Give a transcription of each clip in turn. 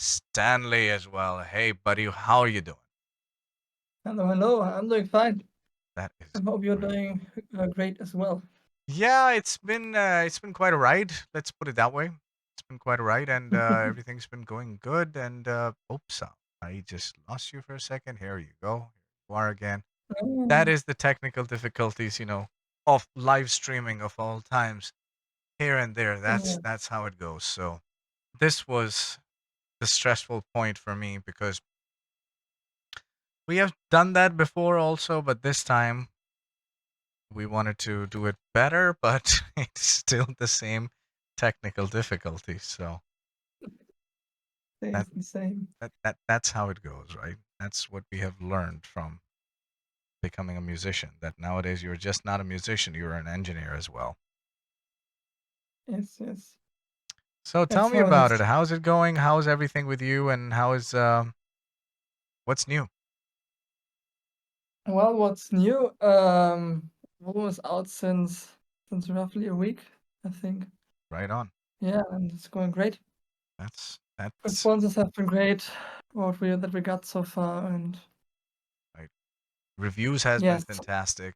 Stanley as well. Hey, buddy, how are you doing? Hello, hello. I'm doing fine. That I is hope you're great. doing great as well. Yeah, it's been quite a ride. Let's put it that way. It's been quite a ride, and everything's been going good. And oops, I just lost you for a second. Here you go. Here you are again. That Oh, is the technical difficulties, of live streaming of all times. Here and there. That's yes, that's how it goes. So this was the stressful point for me because we have done that before also, but this time we wanted to do it better, but it's still the same technical difficulties. So stays that the same. that's how it goes, right? That's what we have learned from becoming a musician. That nowadays you're just not a musician; you're an engineer as well. Yes, yes. So tell That's me how it about is. it. How's it going? How's everything with you? And how is what's new? Well, what's new? Almost out since roughly a week, I think. Right on. Yeah, and it's going great. That's Responses have been great. That we got so far, and right. Reviews has been yes, fantastic.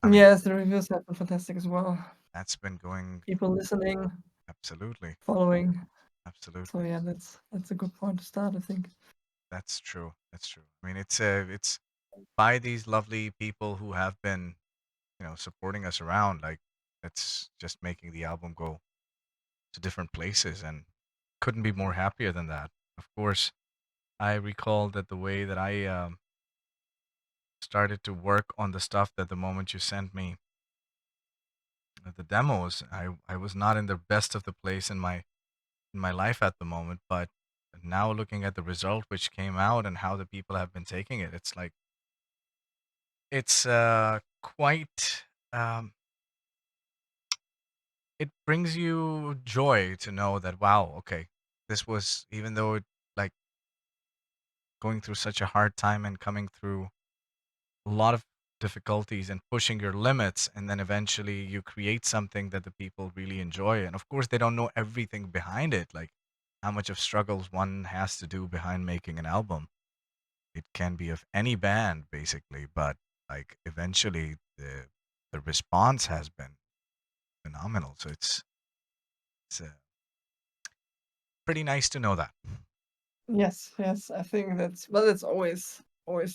I mean, yes, the reviews have been fantastic as well. that's been going People listening, absolutely, following. So absolutely. yeah, that's a good point to start, I think. That's true. That's true. I mean, it's by these lovely people who have been, supporting us around. Like, that's just making the album go to different places, and couldn't be more happier than that. Of course, I recall that the way that I started to work on the stuff that the moment you sent me the demos, I was not in the best of the place in my life at the moment, but now looking at the result which came out and how the people have been taking it, it's like it's quite it brings you joy to know that wow, okay, this was, even though it, like, going through such a hard time and coming through a lot of difficulties and pushing your limits, and then eventually you create something that the people really enjoy. And of course they don't know everything behind it, like how much of struggles one has to do behind making an album. It can be of any band basically, but like eventually the response has been phenomenal. So it's pretty nice to know that. Yes, yes, I think it's always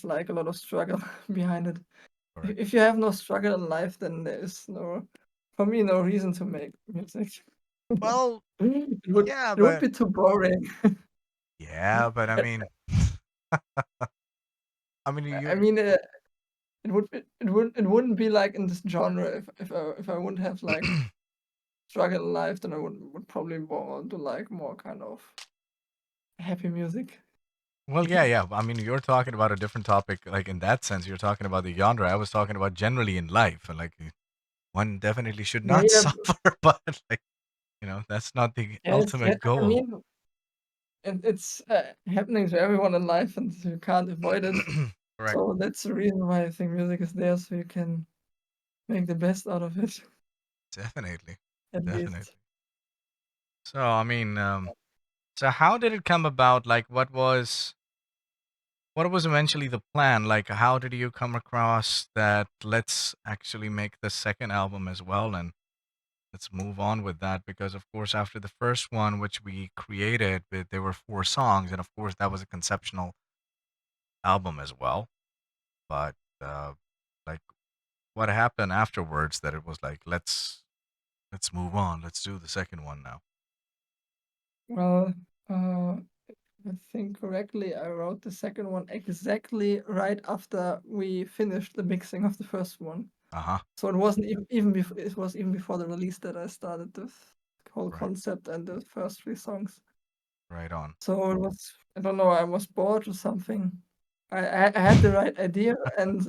like a lot of struggle behind it. Correct. If you have no struggle in life, then there is no, for me, no reason to make music. Well, It would yeah, it would but be too boring. I I mean, I mean, I you're mean, it wouldn't be like in this genre if I wouldn't have like struggle in life, then I would probably want to like more kind of happy music. well, yeah. I mean, you're talking about a different topic. Like in that sense, you're talking about the genre. I was talking about generally in life, and like one definitely should Yeah, not yeah, suffer, but like that's not the yes, yeah. ultimate I goal. mean, it's happening to everyone in life, and you can't avoid it. Correct. So that's the reason why I think music is there, so you can make the best out of it, Definitely, at least. definitely. So, I mean, so how did it come about? Like, what was eventually the plan? Like, how did you come across that? Let's actually make the second album as well, and let's move on with that. Because, of course, after the first one, which we created, there were 4 songs, and of course, that was a conceptual album as well. But, uh, like, what happened afterwards that it was like, let's move on. Let's do the second one now. Well, I think correctly, I wrote the second one exactly right after we finished the mixing of the first one. Uh huh. So it wasn't even before it was even before the release that I started this whole Right. concept and the first 3 songs. Right on. So it was, I don't know, I was bored or something. I had the right idea and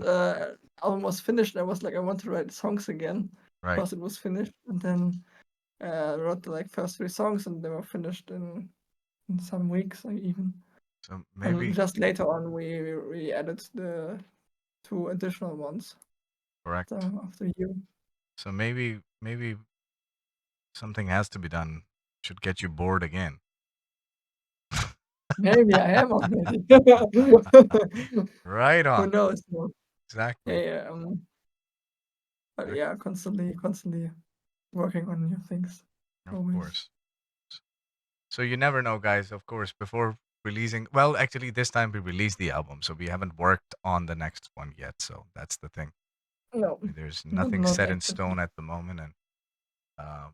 almost finished. I was like, I want to write songs again Right. because it was finished. And then I wrote the like first 3 songs and they were finished in some weeks even. So And maybe just later on, we added the 2 additional ones. So correct. after you. So maybe something has to be done. Should get you bored again. Maybe I am already. Right Who on. knows? No. Yeah, Exactly. yeah, but Exactly. yeah, constantly working on new things. Of Always. course. So you never know, guys. Of course, before releasing, well, actually, this time we released the album, so we haven't worked on the next one yet. So that's the thing. No, There's not nothing not set in actively. stone at the moment, and uh,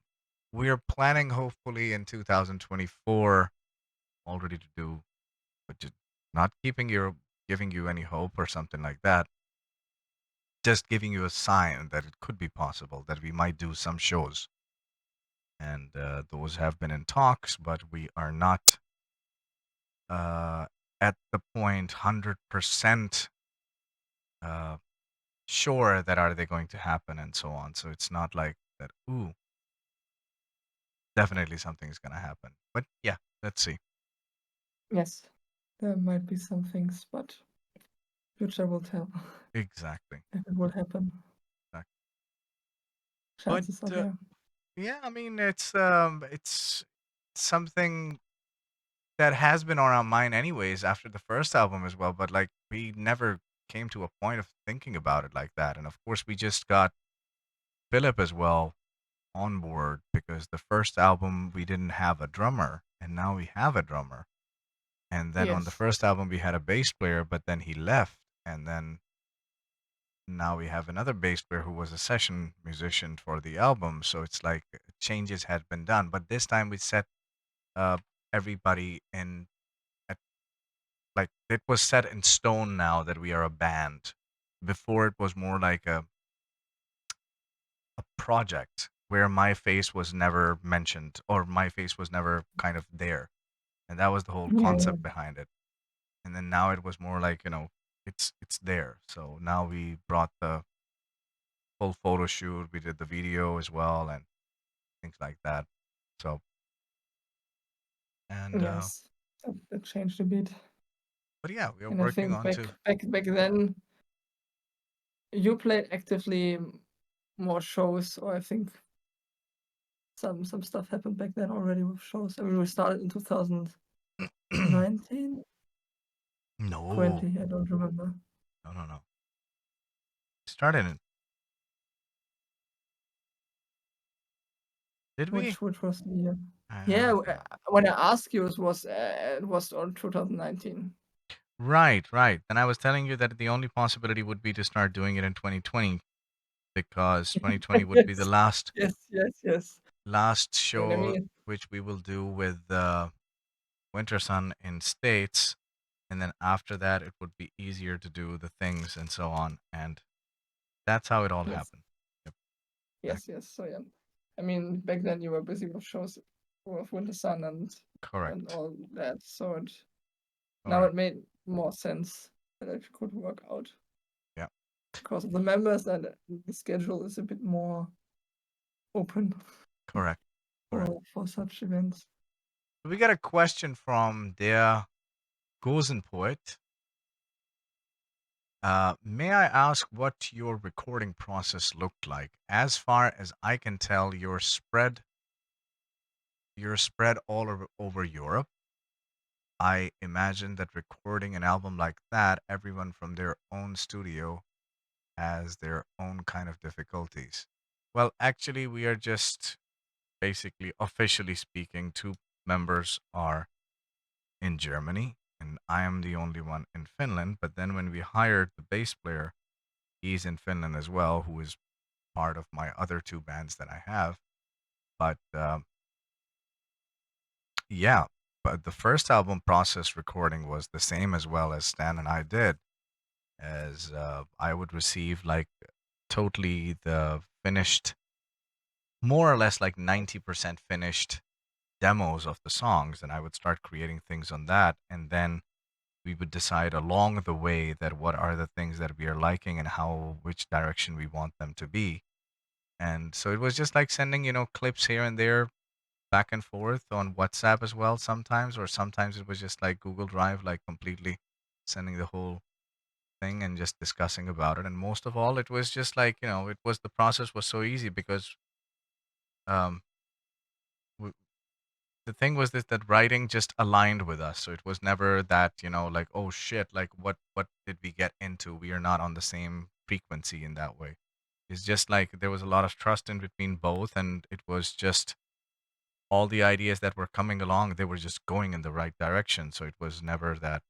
we're planning, hopefully, in 2024 already to do, but just not giving you any hope or something like that. Just giving you a sign that it could be possible that we might do some shows, and those have been in talks, but we are not uh, at the point 100% uh, sure that are they going to happen and so on. So it's not like that. Ooh, definitely something's gonna happen. But yeah, let's see. Yes, there might be some things, but future will tell Exactly. if it will happen. Exactly. But Chances are there. yeah, I mean, it's something that has been on our mind anyways after the first album as well. But like we never came to a point of thinking about it like that. And of course, we just got Philip as well on board because the first album we didn't have a drummer, and now we have a drummer. And then on the Yes. first album we had a bass player, but then he left, and then now we have another bass player who was a session musician for the album. So it's like changes had been done, but this time we set uh, everybody in at, like it was set in stone now that we are a band. Before it was more like a project where my face was never mentioned or my face was never kind of there, and that was the whole Yeah, yeah. concept behind it. And then now it was more like, it's there. So now we brought the full photo shoot, we did the video as well, and things like that. So, and Yes. That changed a bit. but yeah, we are And I working think on to back then you played actively more shows, or I think some stuff happened back then already with shows. I mean, we started in 2019, no, 20, I don't remember. no, no, no. Started it, did we? Which was the year? I Yeah, don't think. when I asked you, it was on 2019. Right, right. And I was telling you that the only possibility would be to start doing it in 2020 because 2020 would be the Yes, last yes. last And I show mean, which we will do with Winter Sun in States, and then after that it would be easier to do the things and so on, and that's how it all yes, happened. Yep, yes. So yeah, I mean, back then you were busy with shows with Winter Sun and correct, all that. So now correct. it made more sense that it could work out Yeah, because of the members, and the schedule is a bit more open correct, correct. for such events. So we got a question from der Gosenpoet. May I ask what your recording process looked like? As far as I can tell, you're spread all over Europe. I imagine that recording an album like that, everyone from their own studio has their own kind of difficulties. Well, actually, we are just basically, officially speaking, two members are in Germany, and I am the only one in Finland. But then when we hired the bass player, he's in Finland as well, who is part of my other two bands that I have. But yeah, but the first album process recording was the same as well as Stan and I did, as I would receive like totally the finished, more or less like 90% finished demos of the songs, and I would start creating things on that, and then we would decide along the way that what are the things that we are liking and how which direction we want them to be. And so it was just like sending, clips here and there back and forth on WhatsApp as well sometimes, or sometimes it was just like Google Drive, like completely sending the whole thing and just discussing about it. And most of all, it was just like, the process was so easy because um, the thing was this, that writing just aligned with us. So it was never that, like, oh shit, like what did we get into? We are not on the same frequency in that way. It's just like there was a lot of trust in between both, and it was just all the ideas that were coming along, they were just going in the right direction. So it was never that,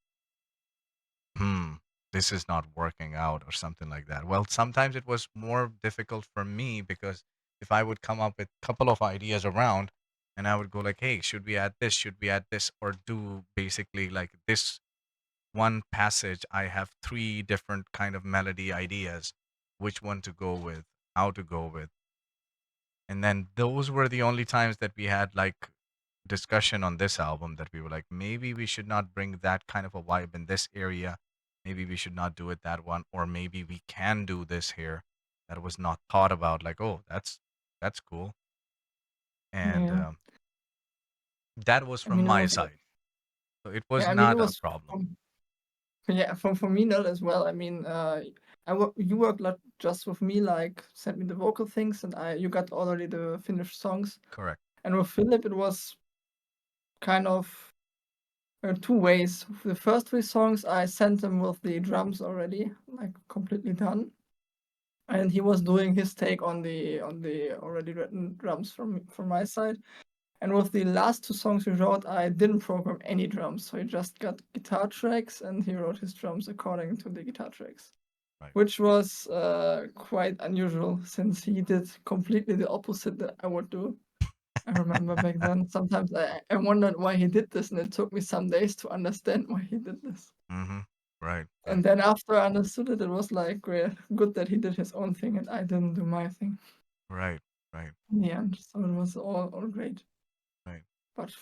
hmm, this is not working out or something like that. Well, sometimes it was more difficult for me because if I would come up with a couple of ideas around and I would go like, hey, should we add this? Should we add this? Or do basically like this one passage, I have three different kind of melody ideas, which one to go with, how to go with. And then those were the only times that we had like discussion on this album, that we were like, maybe we should not bring that kind of a vibe in this area. Maybe we should not do it that one, or maybe we can do this here. That was not thought about. Like, oh, that's cool. And Yeah. that was I from mean, it my was side, so it was yeah, I mean, it not a was problem. yeah, for me not as well. I mean, you worked not just with me, like sent me the vocal things, and you got already the finished songs. Correct. And with Philip, it was kind of two ways. The first three songs I sent him with the drums already, like completely done, and he was doing his take on the already written drums from my side. And with the last two songs we wrote, I didn't program any drums, so he just got guitar tracks and he wrote his drums according to the guitar tracks, Right. which was quite unusual since he did completely the opposite that I would do. I remember back then, sometimes I wondered why he did this, and it took me some days to understand why he did this. Mm-hmm. Right. And Right. then after I understood it, it was like good that he did his own thing and I didn't do my thing Right. Right. in the end. So it was all great. Right. But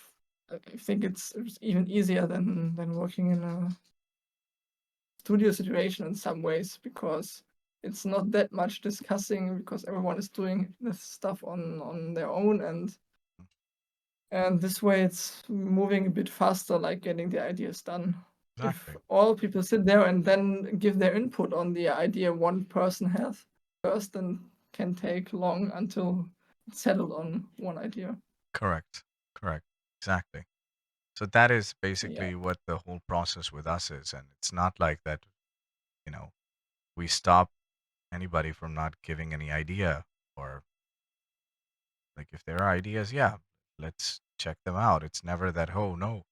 I think it's even easier than working in a studio situation in some ways because it's not that much discussing because everyone is doing this stuff on their own, and this way it's moving a bit faster, like getting the ideas done. If Exactly. all people sit there and then give their input on the idea one person has first, then can take long until it's settled on one idea. Correct. Correct. Exactly. So that is Yeah. basically what the whole process with us is, and it's not like that, you know, we stop anybody from not giving any idea, or like if there are ideas, yeah, let's check them out. It's never that, oh no,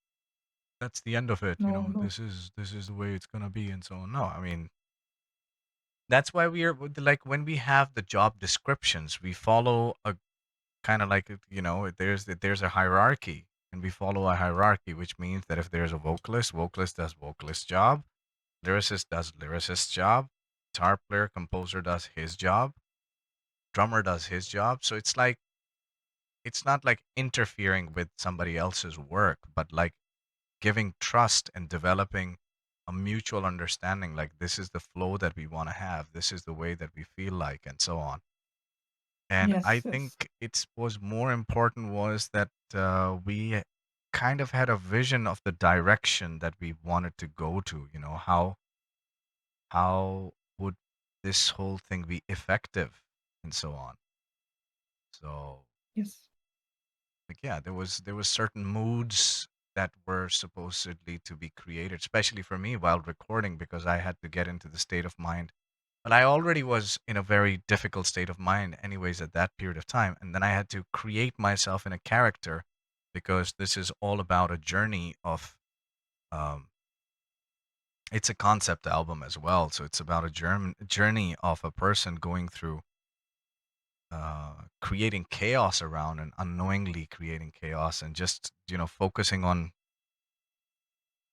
that's the end of it, No, no. this is the way it's gonna be, and so on. No, I mean, that's why we are like, when we have the job descriptions, we follow a kind of like, there's a hierarchy, and we follow a hierarchy, which means that if there's a vocalist does vocalist job, lyricist does lyricist job, guitar player, composer does his job, drummer does his job. So it's not like interfering with somebody else's work, but like giving trust and developing a mutual understanding, like this is the flow that we want to have, this is the way that we feel like, and so on. And I Yes, think yes, it was more important was that we kind of had a vision of the direction that we wanted to go to, how would this whole thing be effective, and so on. So yes, like, yeah, there was certain moods that were supposedly to be created, especially for me while recording, because I had to get into the state of mind. But I already was in a very difficult state of mind anyways at that period of time, and then I had to create myself in a character, because this is all about a journey of um it's a concept album as well, so it's about a journey of a person going through creating chaos around, and unknowingly creating chaos, and just focusing on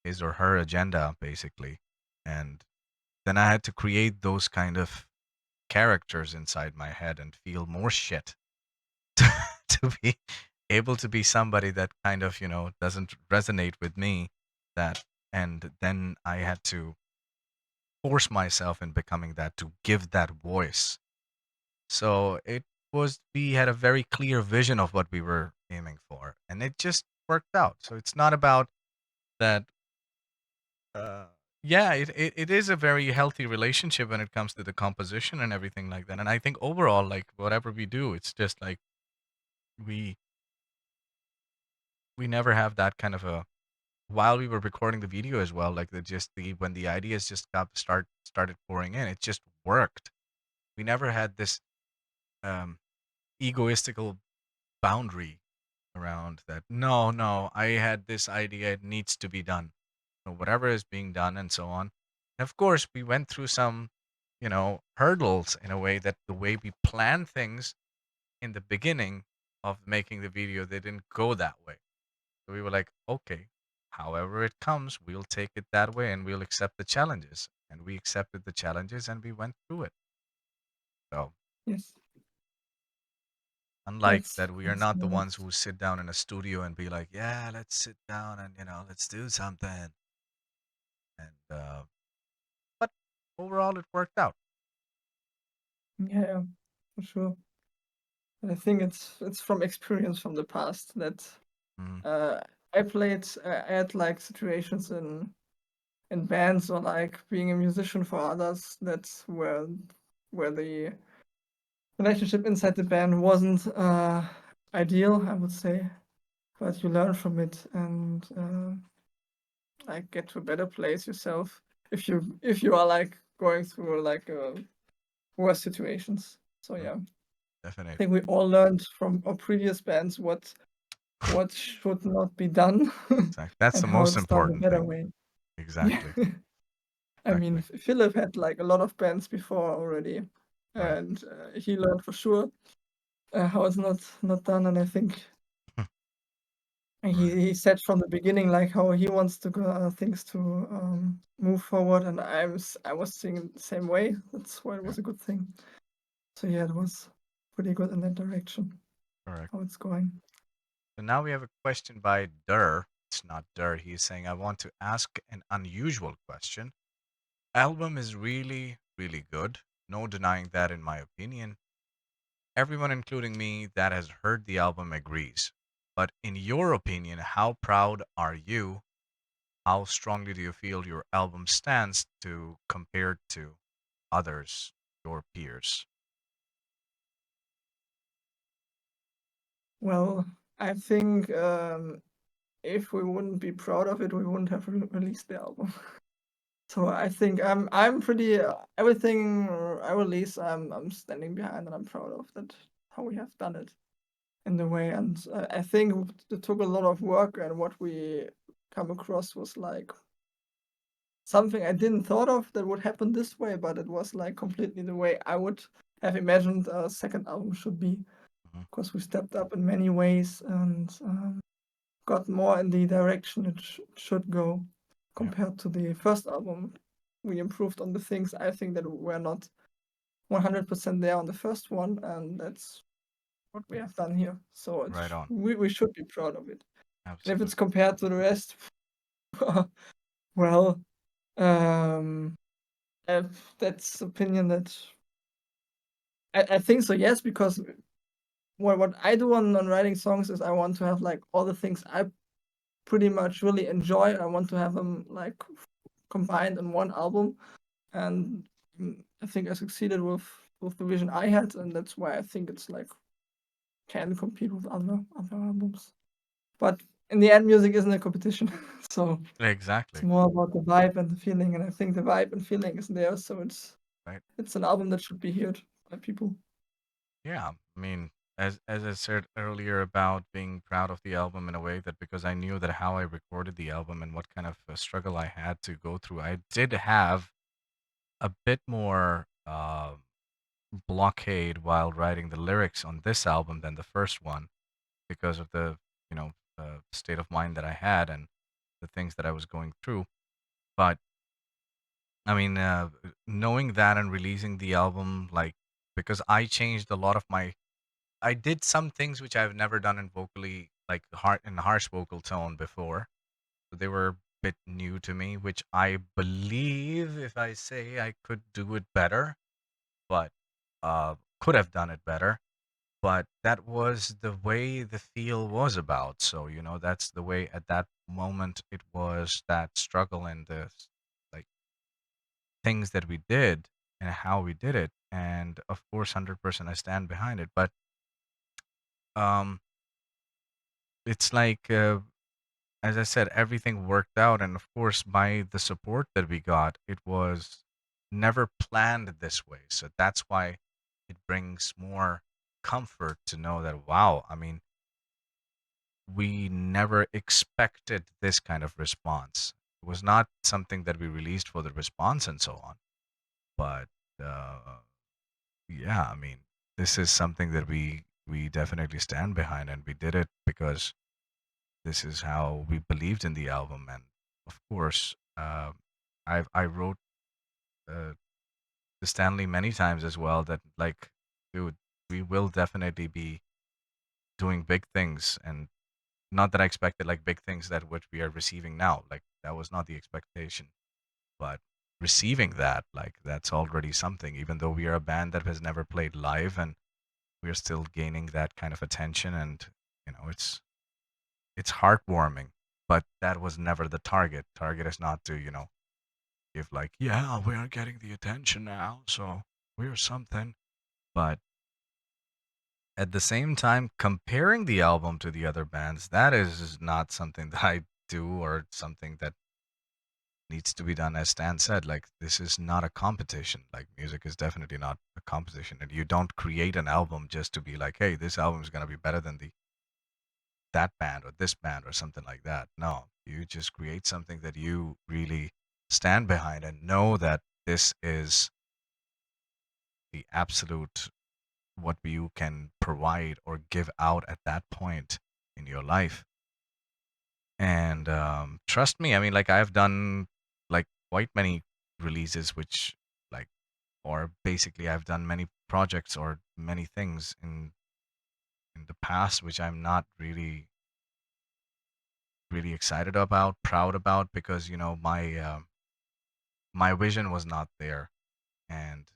his or her agenda basically. And then I had to create those kind of characters inside my head and feel more shit to be able to be somebody that kind of doesn't resonate with me, that. And then I had to force myself in becoming that, to give that voice. So it was, we had a very clear vision of what we were aiming for, and it just worked out. So it's not about that. Uh, yeah, it is a very healthy relationship when it comes to the composition and everything like that. And I think overall, like whatever we do, it's just like we we never have that kind of a while we were recording the video as well, like the when the ideas just started pouring in, it just worked. We never had this um egoistical boundary around that. No, no, I had this idea, it needs to be done. So whatever is being done and so on. And of course, we went through some, hurdles in a way that the way we planned things in the beginning of making the video, they didn't go that way. So we were like, okay, however it comes, we'll take it that way and we'll accept the challenges. And we accepted the challenges and we went through it. So Yes, unlike that's that, we are that's not the nice. ones who sit down in a studio and be like, yeah, let's sit down and, let's do something. And, but overall, it worked out. Yeah, yeah, for sure. And I think it's from experience from the past that Mm, uh, I had like situations in bands or like being a musician for others. That's where the relationship inside the band wasn't ideal, I would say. But you learn from it and like get to a better place yourself if you are like going through like worse situations. So mm, yeah, I definitely. think we all learned from our previous bands what should not be done That's and the how most it's done the important better thing. way. Yeah. Exactly. I mean, Exactly. Philip had like a lot of bands before already, Right. and he learned for sure how it's not done. And I think he, Right. he said from the beginning like how he wants to go things to move forward, and I was thinking the same way. That's why it Yeah. was a good thing. So yeah, it was pretty good in that direction. Correct. How it's going. So now we have a question by Dur. It's not Dur. He's saying, I want to ask an unusual question. Album is really, really good. No denying that, in my opinion. Everyone, including me, that has heard the album agrees. But in your opinion, how proud are you? How strongly do you feel your album stands to compared to others, your peers? Well, I think if we wouldn't be proud of it, we wouldn't have released the album. So I think I'm pretty everything I release, I'm standing behind and I'm proud of that how we have done it in the way. And I think it took a lot of work, and what we come across was like something I didn't thought of that would happen this way, but it was like completely the way I would have imagined a second album should be. Mhm. Because we stepped up in many ways and got more in the direction it should go Yeah, compared to the first album. We improved on the things I think that were not 100% there on the first one, and that's what we have done here. So right on. we should be proud of it. And if it's Absolutely. compared to the rest, well, um, that's opinion that I think so. Yes, because what I do on writing songs is I want to have like all the things I pretty much really enjoy. I want to have them like combined in one album, and I think I succeeded with the vision I had, and that's why I think it's like can compete with other albums. But in the end, music isn't a competition, so it's Exactly. more about the vibe and the feeling, and I think the vibe and feeling is there, so Right. it's an album that should be heard by people. Yeah. I mean, as I said earlier about being proud of the album in a way that because I knew that how I recorded the album and what kind of a struggle I had to go through, I did have a bit more blockade while writing the lyrics on this album than the first one because of the state of mind that I had and the things that I was going through. But I mean, knowing that and releasing the album, like because I changed a lot of my, I did some things which I've never done in vocally, like in harsh vocal tone before. So they were a bit new to me, which I believe if I say I could do it better, but could have done it better. But that was the way the feel was about. So, that's the way at that moment it was that struggle and the like things that we did and how we did it. And of course, 100% I stand behind it. But um, it's like, as I said, everything worked out, and of course, by the support that we got, it was never planned this way. So that's why it brings more comfort to know that, wow, I mean, we never expected this kind of response. It was not something that we released for the response and so on. But yeah, I mean, this is something that we definitely stand behind, and we did it because this is how we believed in the album. And of course, I wrote uh, to Stanley many times as well that, like, dude, we will definitely be doing big things, and not that I expected like big things that what we are receiving now. Like that was not the expectation, but receiving that, like, that's already something. Even though we are a band that has never played live, and we're still gaining that kind of attention, and it's heartwarming. But that was never the target. Target is not to give like, yeah, we are getting the attention now, so we're something. But at the same time, comparing the album to the other bands, that is not something that I do, or something that needs to be done. As Stan said, like, this is not a competition. Like, music is definitely not a competition, and you don't create an album just to be like, hey, this album is going to be better than the that band or this band or something like that. No, you just create something that you really stand behind and know that this is the absolute what you can provide or give out at that point in your life. And trust me, I mean, like, I've done like quite many releases, which, like, or basically I've done many projects or many things in the past which I'm not really excited about, proud about, because my vision was not there, and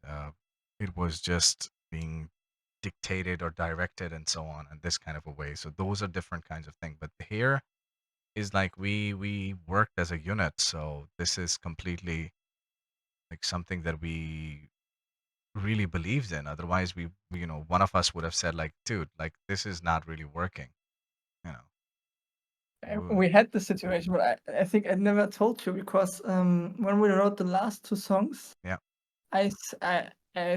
it was just being dictated or directed and so on in this kind of a way. So those are different kinds of things. But here is like we worked as a unit, so this is completely like something that we really believed in. Otherwise, one of us would have said like, dude, like, this is not really working. You know, we We had this situation, but I think I never told you because when we wrote the last two songs, yeah, I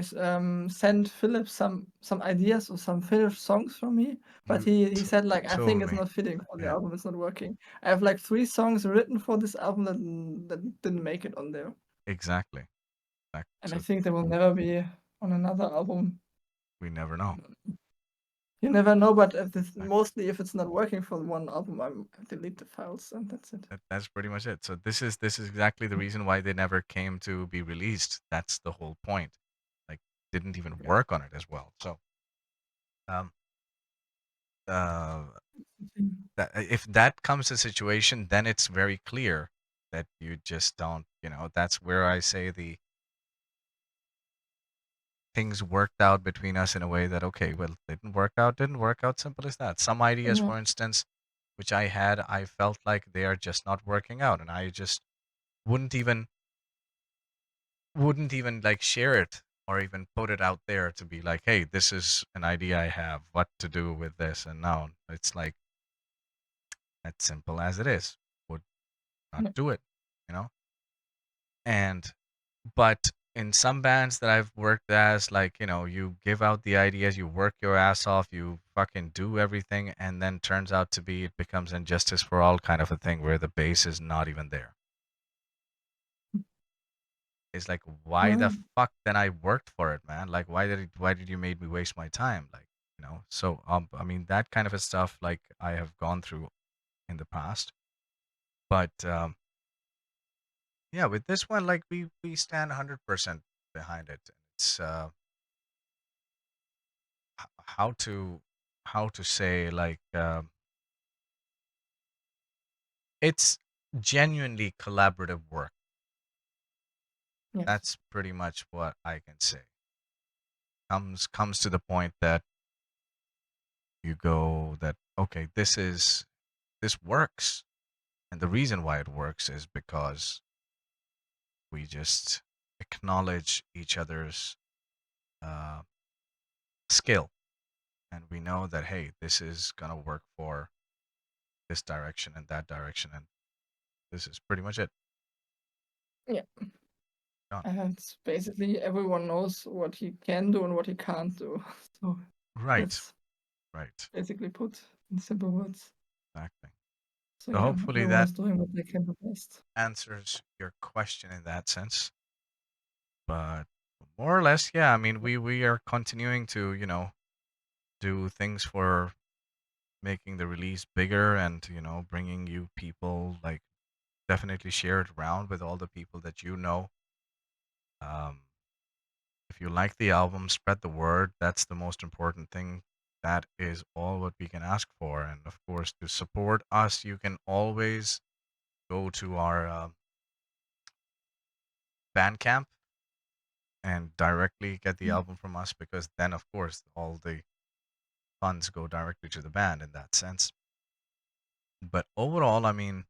sent Philip some ideas or some finished songs from me, but you he said like I think told it's me, not fitting for the yeah, album. It's not working. I have like 3 songs written for this album that didn't make it on there, exactly. and I So think they will never be on another album. we never know. You never know, but Like, mostly if it's not working for one album, I delete the files and that's it. that's pretty much it. So this is exactly the reason why they never came to be released. That's the whole point. Like, didn't even Yeah. work on it as well. So um uh if that comes a situation, then it's very clear that you just don't, that's where I say the things worked out between us in a way that, okay, well, didn't work out, simple as that. Some ideas, Yeah. for instance, which I had, I felt like they are just not working out, and I just wouldn't even wouldn't even like share it or even put it out there to be like, hey, this is an idea I have, what to do with this. And now it's like, as simple as it is, would not Yeah. do it, you know and but in some bands that I've worked as, like, you give out the ideas, you work your ass off, you fucking do everything, and then turns out to be, it becomes injustice for all kind of a thing where the base is not even there. It's like, why the Yeah. fuck then I worked for it, man? Like, why did you make me waste my time? Like, so I mean, that kind of a stuff, like, I have gone through in the past. But yeah, with this one, like, we stand 100% behind it. It's how to say, like, it's genuinely collaborative work. Yes. That's pretty much what I can say. Comes to the point that you go that, okay, this works, and the reason why it works is because we just acknowledge each other's uh, skill, and we know that, hey, this is gonna work for this direction and that direction, and this is pretty much it. Yeah. Done. And basically everyone knows what he can do and what he can't do. So Right, that's right, basically put in simple words. exactly. So So yeah, hopefully everyone that is doing what they can do best. answers your question in that sense. But more or less, yeah. I mean, we are continuing to do things for making the release bigger and bringing you people, like, definitely share it around with all the people that you know. Um, if you like the album, spread the word. That's the most important thing. That is all what we can ask for. And of course, to support us, you can always go to our Bandcamp and directly get the Mm. album from us, because then, of course, all the funds go directly to the band in that sense. But overall, I mean,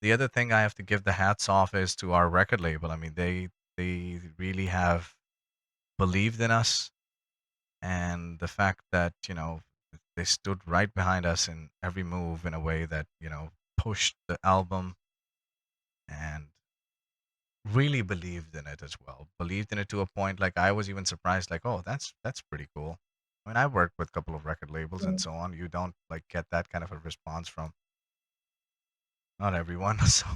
the other thing I have to give the hats off is to our record label. I mean, they really have believed in us, and the fact that they stood right behind us in every move in a way that pushed the album and really believed in it as well. Believed in it to a point like I was even surprised, like, oh, that's pretty cool. I mean, I worked with a couple of record labels and So so on. You don't like get that kind of a response from not everyone. So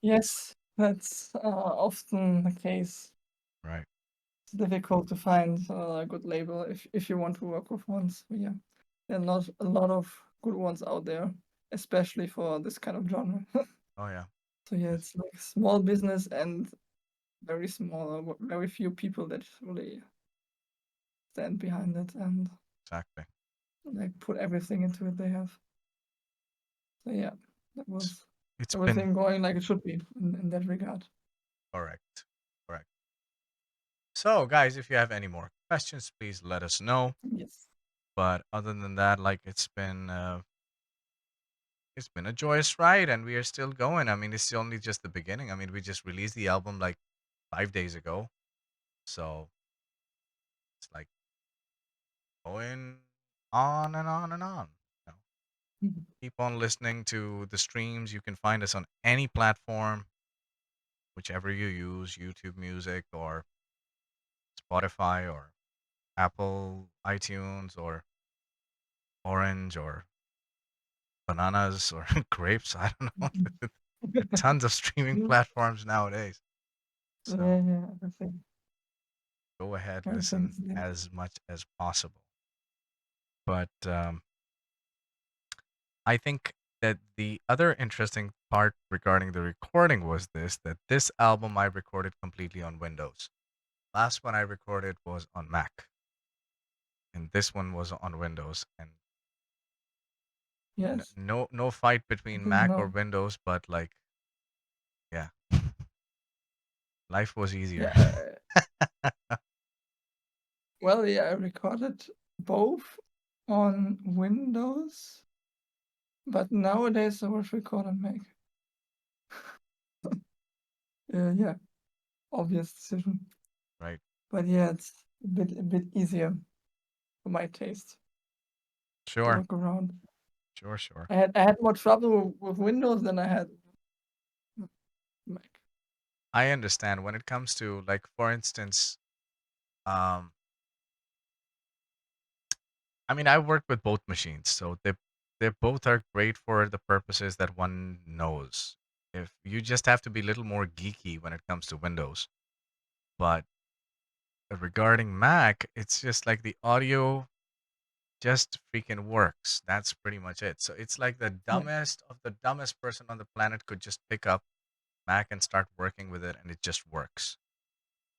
yes, that's often the case. right. It's difficult to find a good label if you want to work with one. So yeah, there are not a lot of good ones out there, especially for this kind of genre. Oh yeah. So yeah, Yes, it's like small business and very small, very few people that really stand behind it and exactly. like put everything into it they have. So yeah, that It's, was it's been everything going like it should be in that regard. correct. Correct. So, guys, if you have any more questions, please let us know. Yes. But other than that, like, it's been a joyous ride, and we are still going. I mean, it's only just the beginning. I mean, we just released the album like 5 days ago, so it's like going on and on and on. You know, Mhm. keep on listening to the streams. You can find us on any platform, whichever you use, YouTube Music or Spotify or Apple iTunes or Orange or bananas or grapes. I don't know. There are tons of streaming Mm. platforms nowadays. Yeah, So yeah, everything, go ahead, everything listen is there. as much as possible. But I think that the other interesting part regarding the recording was that this album I recorded completely on Windows. Last one I recorded was on Mac, and this one was on Windows. And Yes, no fight I between didn't Mac or know. Windows, but like, yeah, life was easier. Yeah, well, yeah, I recorded both on Windows, but nowadays I would record on Mac. Yeah, obvious decision. Right. But yeah, it's a bit easier for my taste to Sure. work around. Sure. Sure. I had more trouble with Windows than I had with Mac. I understand when it comes to, like, for instance, um, I mean, I work with both machines, so they both are great for the purposes that one knows. If you just have to be a little more geeky when it comes to Windows, but regarding Mac, it's just like the audio just freaking works. That's pretty much it. So it's like the Yeah, dumbest of the dumbest person on the planet could just pick up Mac and start working with it, and it just works.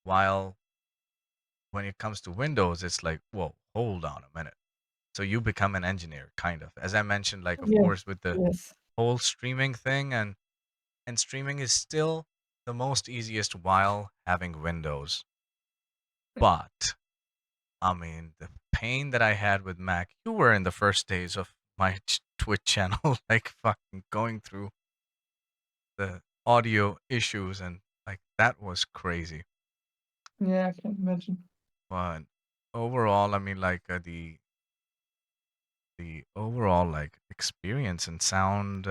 While when it comes to Windows, it's like, whoa, hold on a minute. So you become an engineer, kind of. As I mentioned, like, of yeah, course, with the yes, whole streaming thing, and streaming is still the most easiest while having Windows. yeah, But I mean, the pain that I had with Mac, you were in the first days of my Twitch channel, like fucking going through the audio issues, and like that was crazy. yeah, I can imagine. But overall, I mean, like, the overall like experience and sound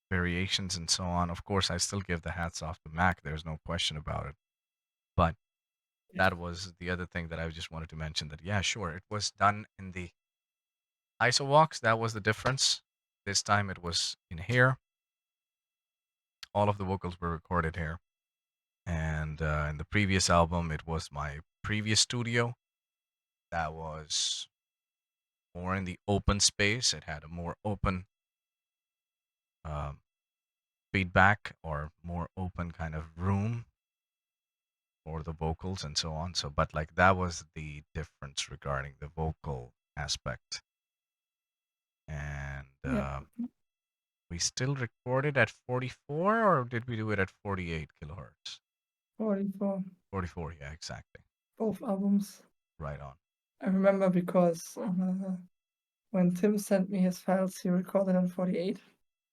variations and so on. Of course, I still give the hats off to Mac. There's no question about it. But Yeah. that was the other thing that I just wanted to mention. That yeah, sure, it was done in the ISO walks. That was the difference. This time it was in here. All of the vocals were recorded here. And in the previous album, it was my previous studio that was more in the open space. It had a more open um, feedback or more open kind of room for the vocals and so on. So, but like that was the difference regarding the vocal aspect. And Yeah. we still recorded at 44, or did we do it at 48 kilohertz? 44, 44, yeah, exactly. both albums. Right on. I remember because when Tim sent me his files, he recorded on 48,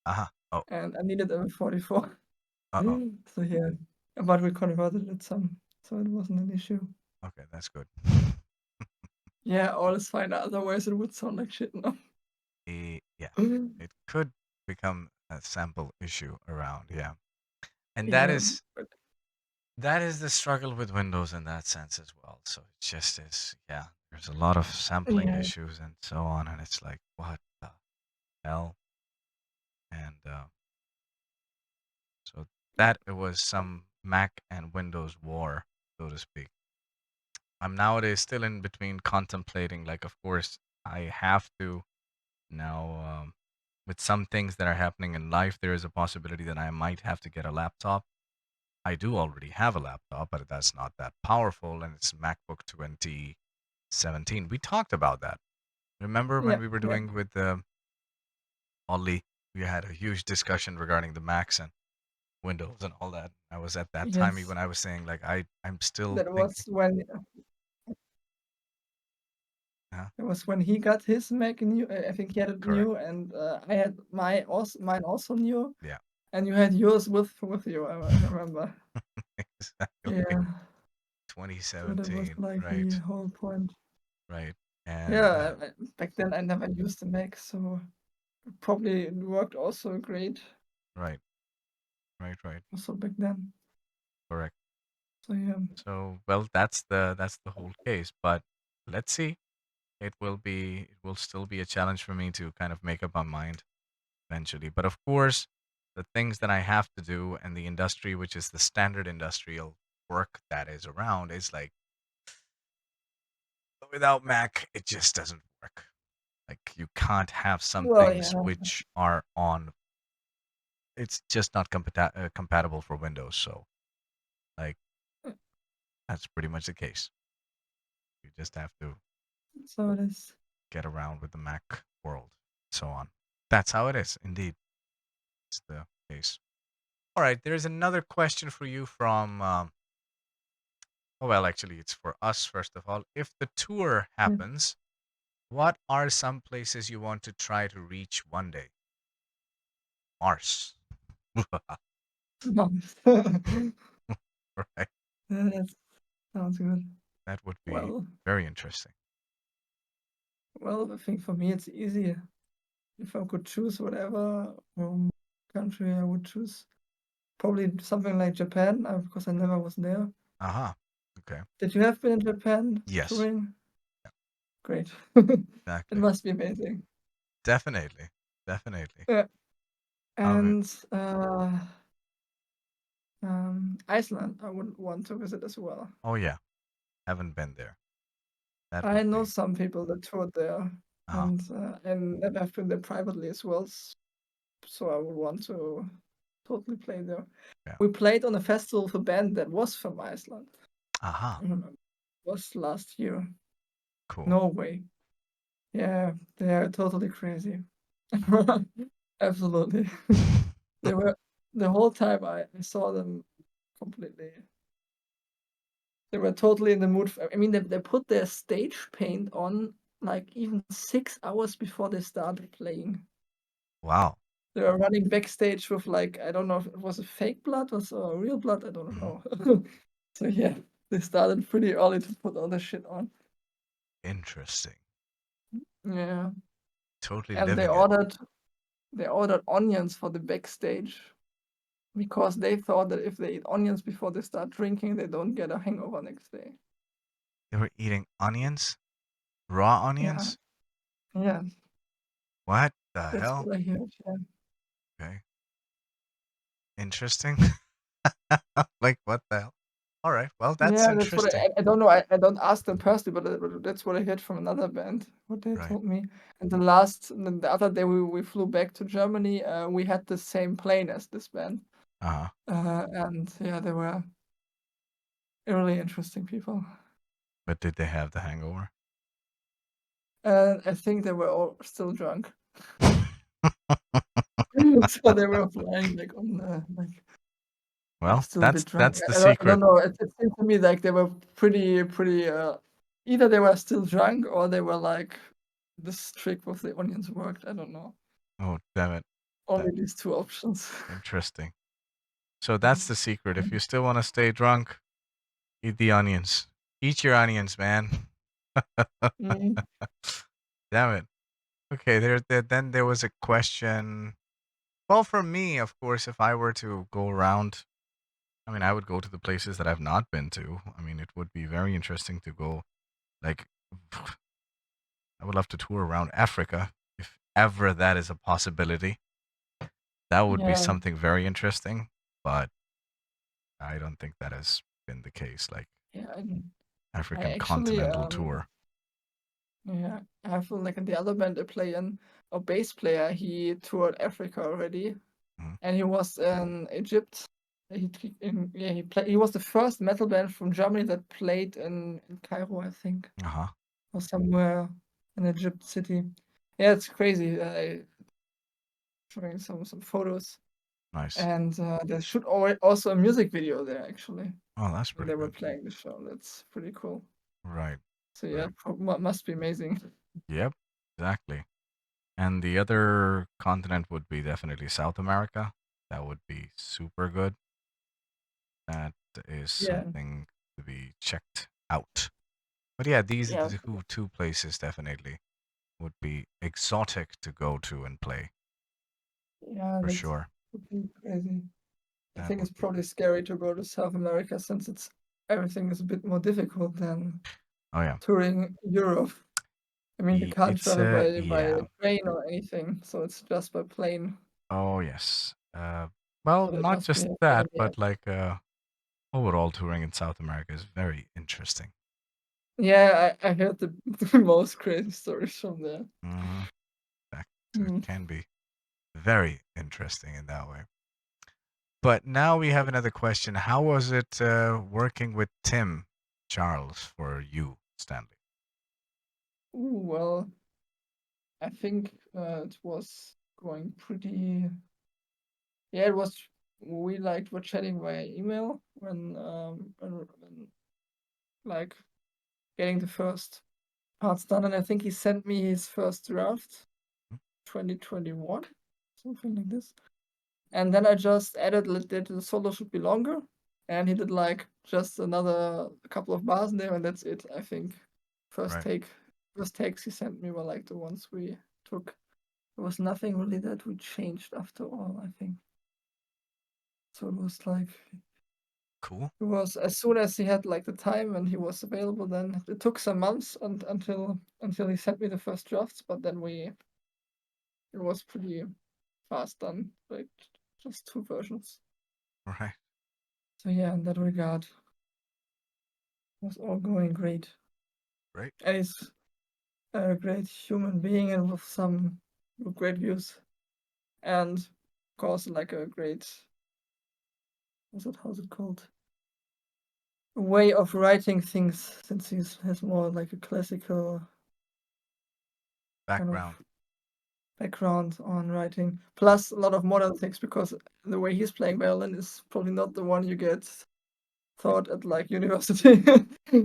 Aha. Oh, and I needed them at 44. uh-oh. So yeah, but we converted it some, so it wasn't an issue. Okay, that's good. Yeah, all is fine. Otherwise, it would sound like shit now. Yeah, it could become a sample issue around, yeah. And that Yeah, is but that is the struggle with Windows in that sense as well. So it just is, yeah, there's a lot of sampling yeah, issues and so on, and it's like, what the hell? And so that it was some Mac and Windows war, so to speak. I'm nowadays still in between contemplating, like, of course, I have to now, with some things that are happening in life, there is a possibility that I might have to get a laptop. I do already have a laptop, but that's not that powerful, and it's MacBook 2017. We talked about that. Remember when yeah, we were yeah. doing with Ollie? We had a huge discussion regarding the Macs and Windows and all that. I was at that time Yes, when I was saying like I'm still that was thinking. when uh it was when he got his Mac new. I think he had it Correct. new, and I had mine also new, Yeah. and you had yours with you. I remember. Exactly. Yeah, so that was 2017. like the Right. whole point. Right. And Yeah, back then I never used a Mac, so probably it worked also great. right. Right. Right. Also back then. Correct. So yeah, So, well, that's the whole case. But let's see. It will still be a challenge for me to kind of make up my mind eventually. But of course, the things that I have to do and the industry, which is the standard industrial work that is around, is like without Mac, it just doesn't work. Like you can't have some well, things yeah. which are on. It's just not compatible for Windows. So, like that's pretty much the case. You just have to So it is. get around with the Mac world, so on. That's how it is, indeed. It's the case. All right, there's another question for you from. Oh well, actually, it's for us first of all. If the tour Yeah. happens, what are some places you want to try to reach one day? Mars. Nice. Right. Yeah, that sounds good. That would be Well, very interesting. I think for me it's easy. If I could choose whatever country I would choose, probably something like Japan, because I never was there. Aha. Okay. Did you have been in Japan Yes. touring? Yeah, Great. It exactly. must be amazing. Definitely. Definitely. Yeah. Um. And Iceland, I would want to visit as well. Oh yeah. Haven't been there. That I would know be. some people that toured there, Uh-huh. and I've been there privately as well, so I would want to totally play there. Yeah. We played on a festival with a band that was from Iceland. Aha. I remember. It was last year. Cool. Norway. Yeah, they are totally crazy. Absolutely. They were the whole time I saw them completely. They were totally in the mood. I mean, they put their stage paint on like even 6 hours before they started playing. Wow. They were running backstage with like I don't know if it was a fake blood or real blood. I don't Mhm. know. So yeah, they started pretty early to put all the shit on. Interesting. Yeah. Totally and living it. they ordered onions for the backstage because they thought that if they eat onions before they start drinking, they don't get a hangover next day. They were eating onions, raw Yeah, onions. yeah, What the that's hell? what I heard. Yeah, Okay, interesting. Like what the hell? All right, well, that's yeah, that's what interesting. I don't know. I don't ask them personally, but that's what I heard from another band. What they Right. told me. And the other day we flew back to Germany. We had the same plane as this band. Uh-huh. And yeah, they were really interesting people. But did they have the hangover? And I think they were all still drunk. So they were flying like on like Well, still a bit that's drunk. that's the I don't secret. know. It seemed to me like they were pretty either they were still drunk or they were like this trick with the onions worked. I don't know. Oh, damn it. That Only these two options. interesting. So that's the secret. If you still want to stay drunk, eat the onions. Eat your onions, man. Mm, Damn it. Okay, then there was a question. Well, for me, of course, if I were to go around, I mean, I would go to the places that I've not been to. I mean, it would be very interesting to go, like, I would love to tour around Africa, if ever that is a possibility. That would be yeah, something very interesting, but I don't think that has been the case, like yeah. I African actually continental tour. yeah, I feel like in the other band I play in, a bass player, he toured Africa already, Mhm. and he was in Egypt. He was the first metal band from Germany that played in Cairo, I think, Uh-huh. or somewhere in Egypt city. Yeah, it's crazy. I showing some photos, Nice. and there should also a music video there actually Oh, that's when pretty they were good. playing the show. That's pretty cool. Right. So yeah, Right. must be amazing. Yep. Exactly. And the other continent would be definitely South America. That would be super good. That is Yeah, something to be checked out. But yeah, these are yeah, the two places definitely would be exotic to go to and play yeah. for That sure. would be crazy. I That think would it's be. probably scary to go to South America since it's everything is a bit more difficult than Oh yeah. touring Europe. I mean, you can't It's travel by yeah. train or anything, so it's just by plane. Oh yes. Well, So that not must be just a pain that, in the but ass. like overall touring in South America is very interesting. Yeah, I heard the, the most crazy stories from there. Hmm. That it Hmm. can be very interesting in that way. But now we have another question. How was it working with Tim Charles for you, Stanley? Ooh, well, I think it was going pretty. Yeah, it was. We like were chatting via email when like getting the first parts done, and I think he sent me his first draft, Hmm? 2021, something like this. And then I just added that the solo should be longer, and he did like just another couple of bars in there, and that's it. I think first Right. take, first takes he sent me were like the ones we took. There was nothing really that we changed after all, I think. So it was like Cool. it was as soon as he had like the time and he was available. Then it took some months until he sent me the first drafts, but then it was pretty fast done, like just two versions. Right. So yeah, in that regard, it was all going great. Great. And he's a great human being and with some great views, and of course like a great how's it called? Way of writing things since he's has more like a classical kind of Background. background on writing, plus a lot of modern things because the way he's playing violin is probably not the one you get taught at like university.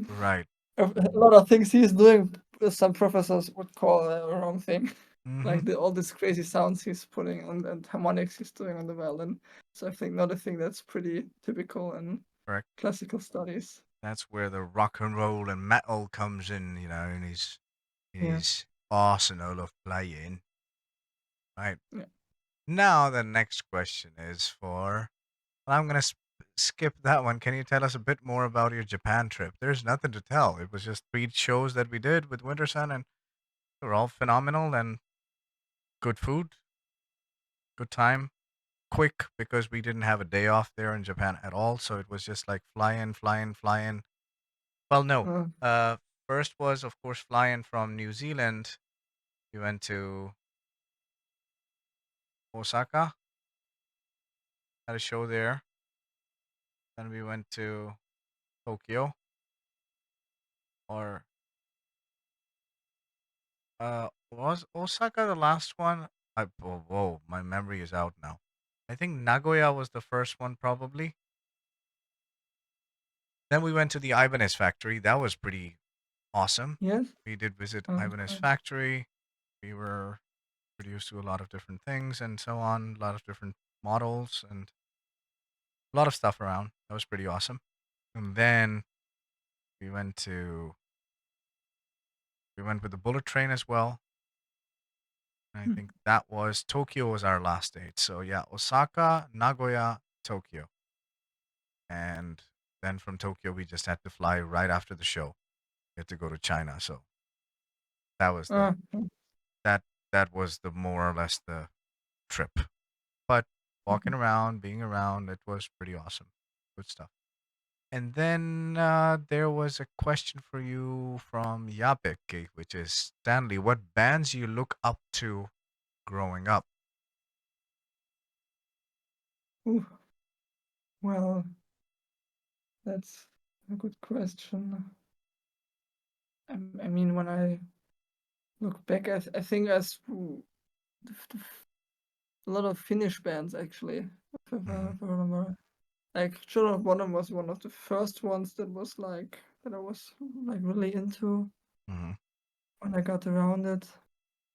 Right. A lot of things he's doing, some professors would call a wrong thing. Mm-hmm. Like all these crazy sounds he's putting on and harmonics he's doing on the violin. So I think not a thing that's pretty typical in Correct. classical studies. That's where the rock and roll and metal comes in, in Yeah. his Arsenal of playing. Right. Yeah. Now the next question is for. Well, I'm gonna skip that one. Can you tell us a bit more about your Japan trip? There's nothing to tell. It was just 3 shows that we did with Winter Sun, and they were all phenomenal and good food, good time, quick because we didn't have a day off there in Japan at all. So it was just like fly in, fly in, fly in. Well, no. Uh, Uh, First was of course fly in from New Zealand. We went to Osaka, had a show there. Then we went to Tokyo, or was Osaka the last one? Whoa, my memory is out now. I think Nagoya was the first one, probably. Then we went to the Ibanez factory. That was pretty awesome. yes. We did visit Oh, Ibanez nice. factory. We were introduced to a lot of different things and so on, a lot of different models and a lot of stuff around. That was pretty awesome. And then we went to we went with the bullet train as well. I Hmm. think that was Tokyo was our last date. So yeah, Osaka, Nagoya, Tokyo. And then from Tokyo we just had to fly right after the show. We had to go to China. So that was the Mm, that that was the more or less the trip. But walking mhm. around, being around, it was pretty awesome. Good stuff. And then there was a question for you from Yapik, which is Stanley, what bands you look up to growing up? Ooh, well, that's a good question. I mean, when I look back, I think a lot of Finnish bands actually. Hmm. If I remember. Like Children of Bodom was one of the first ones that was like that I was like really into Hmm. when I got around it.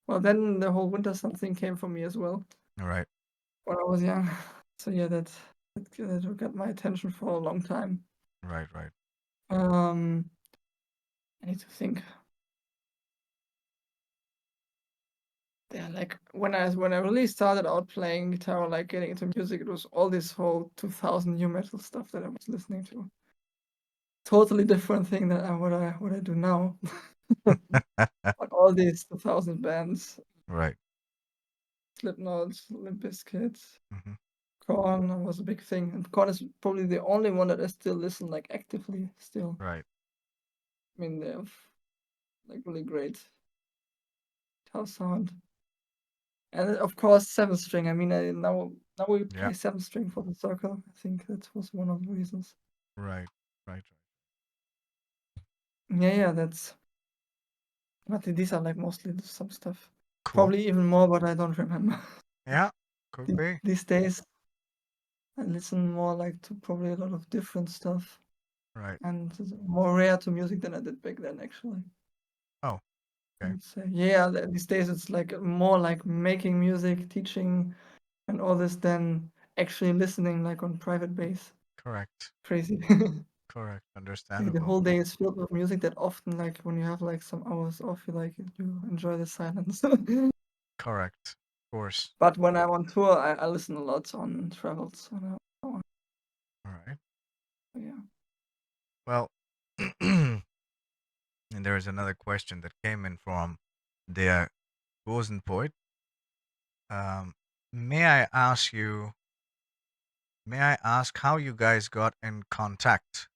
Well, then the whole Winter Sun thing came for me as well Right, when I was young. So yeah, that got my attention for a long time. right, right. Um, I need to think. Yeah, like when I really started out playing guitar, like getting into music, it was all this whole 2000 new metal stuff that I was listening to. Totally different thing than what I do now. Like all these 2000 bands, Right. Slipknot, Limp Bizkit, Hmm. Korn was a big thing, and Korn is probably the only one that I still listen like actively still. Right. I mean, they have like really great guitar sound, and of course seven string. I mean, now we Yeah. play seven string for the circle. I think that was one of the reasons. Right. Right. Yeah, yeah, that's. But these are like mostly some stuff. Cool. Probably even more, but I don't remember. Yeah. Could be. These days, I listen more like to probably a lot of different stuff. Right. And it's more rare to music than I did back then, actually. Oh, I okay. would say, yeah, these days it's like more like making music, teaching, and all this than actually listening like on private base. Correct. Crazy. Correct. Like the Understandable. whole day is filled with music that often, like when you have like some hours off, you enjoy the silence. Correct. Of course. But when I'm on tour, I listen a lot on travels. All right. Yeah. Well, and there is another question that came in from the Gosen poet. Um, may I ask you? May I ask how you guys got in contact?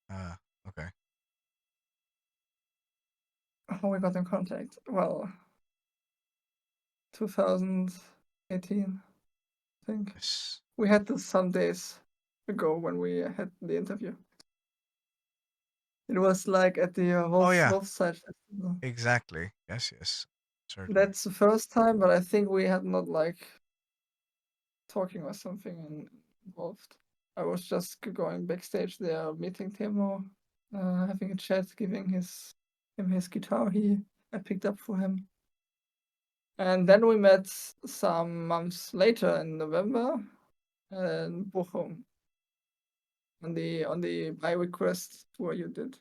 Uh, okay. How we got in contact? Well, 2018, I think. Yes. We had this some days ago when we had the interview. It was like at the Oh yeah. Wolfside Festival. Exactly. Yes. Yes. Certainly. That's the first time, but I think we had not like talking or something involved. I was just going backstage there, meeting Timo, having a chat, giving him his guitar I picked up for him. And then we met some months later in November in Bochum on the by request tour you did.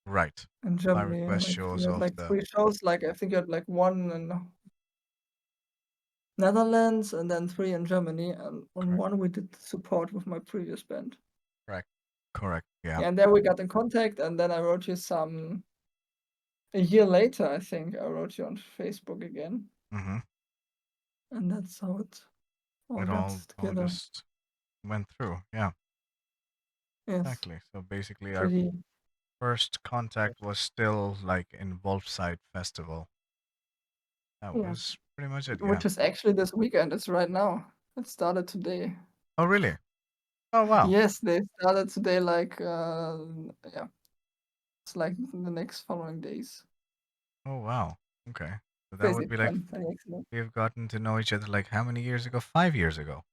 Right. in Live Germany. request Like we shows had of like the 3 shows, like I think you had like 1 in Netherlands and then 3 in Germany, and on correct, 1 we did support with my previous band. correct, correct. Yeah. Yeah, and then we got in contact, and then I wrote you some a year later, I think, I wrote you on Facebook again, Mm-hmm. and that's how it all It got all together. just went through. Yeah, Yes, exactly. So basically, our pretty first contact was still like in Wolfside Festival. That yeah, was pretty much it. Yeah. which is actually this weekend, it's right now. It started today. Oh, really? Oh, wow. Yes, they started today, like, yeah, it's like the next following days. Oh, wow. Okay. So that would Crazy be like fun, I excellent. we've gotten to know each other like how many years ago? 5 years ago.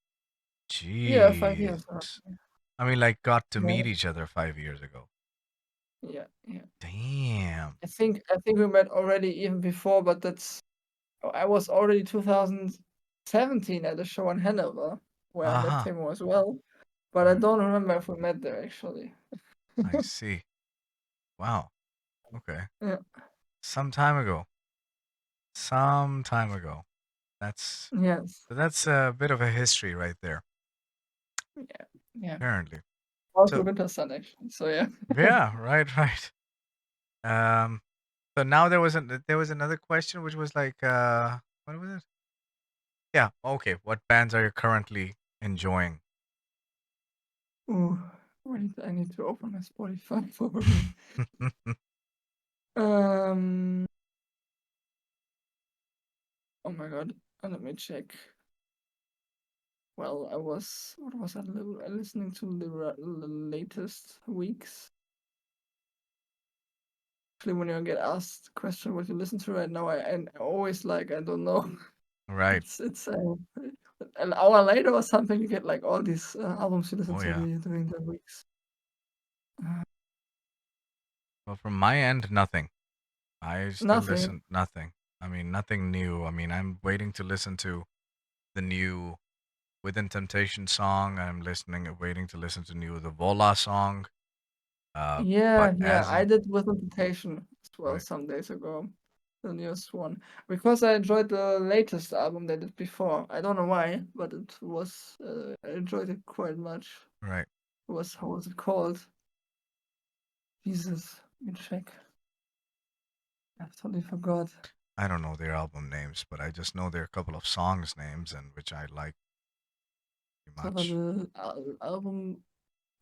Yeah, 5 Jeez. years roughly. I mean, like, got to Yeah, meet each other 5 years ago. yeah, yeah. Damn. I think we met already even before, but that's I was already 2017 at a show in Hanover where I met Uh-huh. Timo as well, but I Right. don't remember if we met there actually. I see. Wow. Okay. Yeah. Some time ago. Some time ago. That's Yes. that's a bit of a history right there, Yeah. Yeah. apparently. Also So Winter Sun actually. So yeah. yeah, right, right. Um, so now there was another question which was like, what was it? Yeah, okay. What bands are you currently enjoying? Ooh, wait, I need to open my Spotify probably. Um. Oh my God. Let me check. Well, what was I listening to the latest weeks? Actually, when you get asked the question what you listen to right now, I always like I don't know. Right. It's an hour later or something. You get like all these albums you listen Oh to yeah. during the weeks. Uh, Well, from my end, nothing. I still Nothing. listen nothing. I mean, nothing new. I mean, I'm waiting to listen to the new Within Temptation song. I'm waiting to listen to new the Vola song. But Yeah, yeah. as I of did with Invitation as well right, some days ago. The newest one. Because I enjoyed the latest album they did before. I don't know why, but it was I enjoyed it quite much. right. It was how was it called? Jesus, let me check. I totally forgot. I don't know their album names, but I just know there are a couple of songs names and which I like pretty So but much. the album